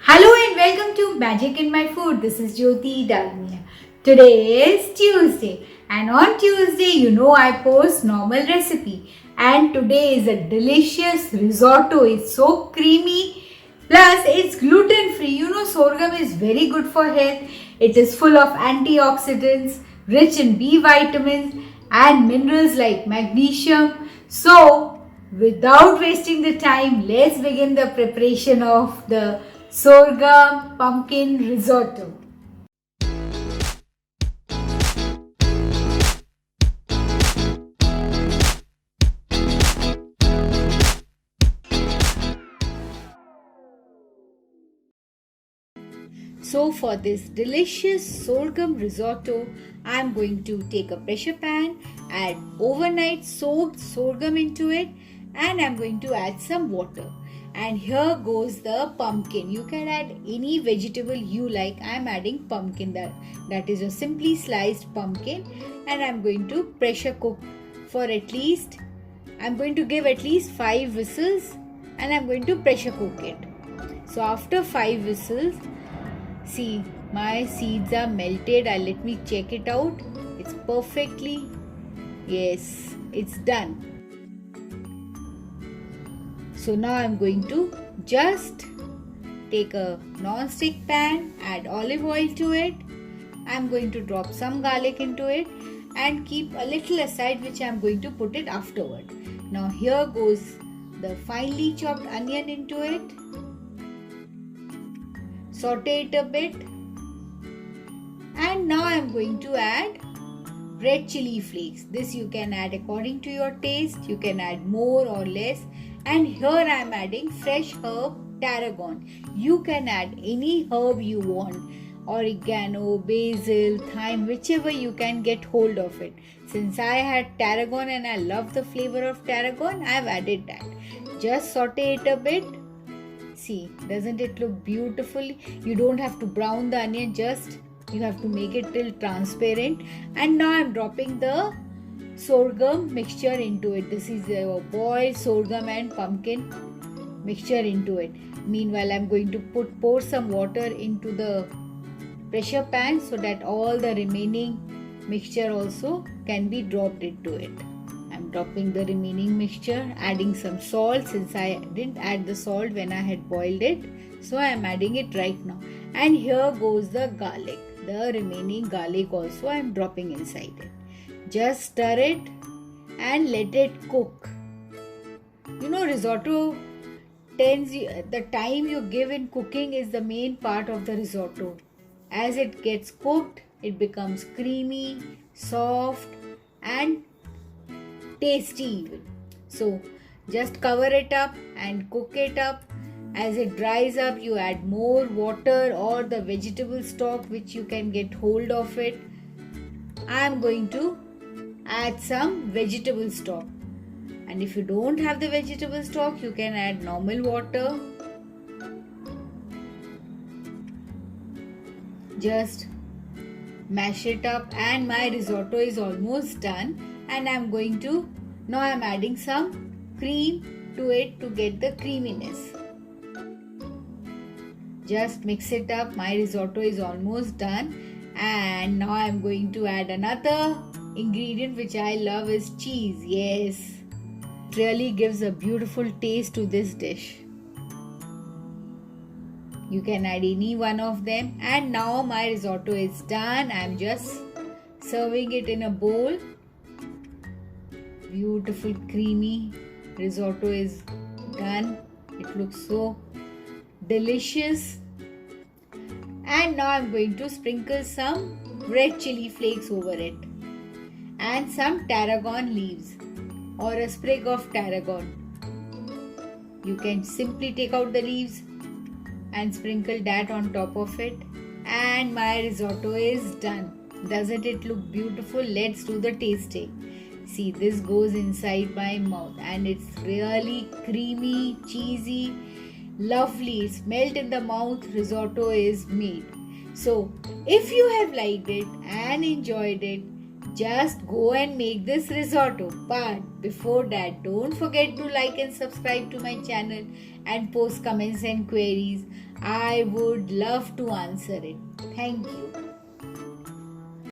Hello and welcome to Magic in My Food. This is Jyoti Dalmia. Today is Tuesday and on Tuesday I post normal recipe and today is a delicious risotto. It's so creamy plus it's gluten free. Sorghum is very good for health. It is full of antioxidants, rich in B vitamins and minerals like magnesium. So without wasting the time, let's begin the preparation of the sorghum pumpkin risotto. So for this delicious sorghum risotto, I am going to take a pressure pan, add overnight soaked sorghum into it, and I am going to add some water. And here goes the pumpkin. You can add any vegetable you like. I am adding pumpkin, that is a simply sliced pumpkin, and I am going to pressure cook for I am going to give at least 5 whistles and I am going to pressure cook it. So after 5 whistles, see, my seeds are melted. Let me check it out. It's perfectly, yes, it's done. So now I'm going to just take a non-stick pan, add olive oil to it. I'm going to drop some garlic into it and keep a little aside, which I'm going to put it afterward. Now here goes the finely chopped onion into it. Saute it a bit, and now I am going to add red chili flakes. This you can add according to your taste. You can add more or less. And here I am adding fresh herb tarragon. You can add any herb you want. Oregano, basil, thyme, whichever you can get hold of it. Since I had tarragon and I love the flavor of tarragon, I have added that. Just saute it a bit. See, doesn't it look beautiful? You don't have to brown the onion, just you have to make it till transparent. And now I'm dropping the sorghum mixture into it. This is a boiled sorghum and pumpkin mixture into it. Meanwhile, I'm going to pour some water into the pressure pan so that all the remaining mixture also can be dropped into it. I'm dropping the remaining mixture, adding some salt since I didn't add the salt when I had boiled it. So I am adding it right now. And here goes the garlic. The remaining garlic also I am dropping inside it. Just stir it and let it cook. Risotto the time you give in cooking is the main part of the risotto. As it gets cooked, it becomes creamy, soft and tasty even. So just cover it up and cook it up. As it dries up, you add more water or the vegetable stock which you can get hold of it. I am going to add some vegetable stock. And if you don't have the vegetable stock, you can add normal water. Just mash it up and my risotto is almost done. And now I'm adding some cream to it to get the creaminess. Just mix it up. My risotto is almost done. And now I'm going to add another ingredient which I love is cheese. Yes, it really gives a beautiful taste to this dish. You can add any one of them. And now my risotto is done. I'm just serving it in a bowl. Beautiful creamy risotto is done. It looks so delicious. And now I'm going to sprinkle some red chili flakes over it and some tarragon leaves or a sprig of tarragon. You can simply take out the leaves and sprinkle that on top of it. And my risotto is done. Doesn't it look beautiful? Let's do the tasting. See, this goes inside my mouth and it's really creamy, cheesy, lovely. It's melt in the mouth. Risotto is made. So, if you have liked it and enjoyed it, just go and make this risotto. But before that, don't forget to like and subscribe to my channel and post comments and queries. I would love to answer it. Thank you.